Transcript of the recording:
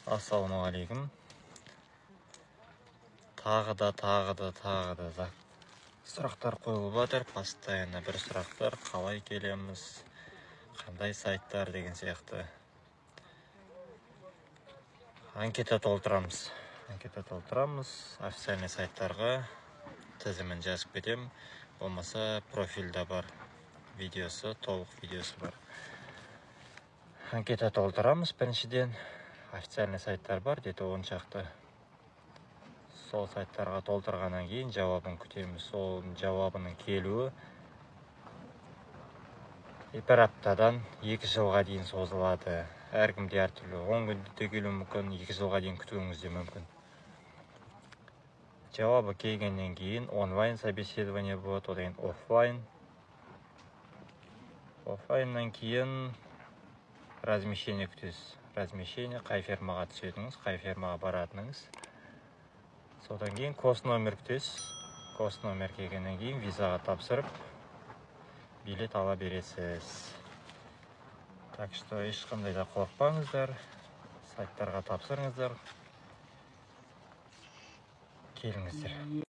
Ассалаумағалейкум. Тағы да сұрақтар қойылып жатыр. Постоянно бір сұрақтар: қалай келеміз, қандай сайттар деген сияқты. Анкета толтырамыз. Официальный сайттарға тізімін жазып кетем. Болмаса профильда бар видеосы, толық видеосы бар. Анкета толтырамыз. Біріншіден официальный сайттар бар, где-то 10 шақты. Сол сайттарға толтырғаннан кейін жауабын күтеміз. Сол жауабының келуі бір аптадан 2 жылға дейін созылады. Әркімде әртүрлі. 10 күнде де келуі мүмкін, 2 жылға дейін күтуіңіз де мүмкін. Жауабы келгеннен кейін онлайн собеседование болады, одан офлайн. Офлайннан кейін размещение күтесіз. Размещение, қай фермаға түсетіңіз, қай фермаға баратыныңыз. Содан кейін кос номер күтесіз. Кос номер келгеннен кейін визаға тапсырып, билет ала бересіз. Так что ешқандай да қорықпаңыздар. Сайттарға тапсырыңыздар. Келіңіздер.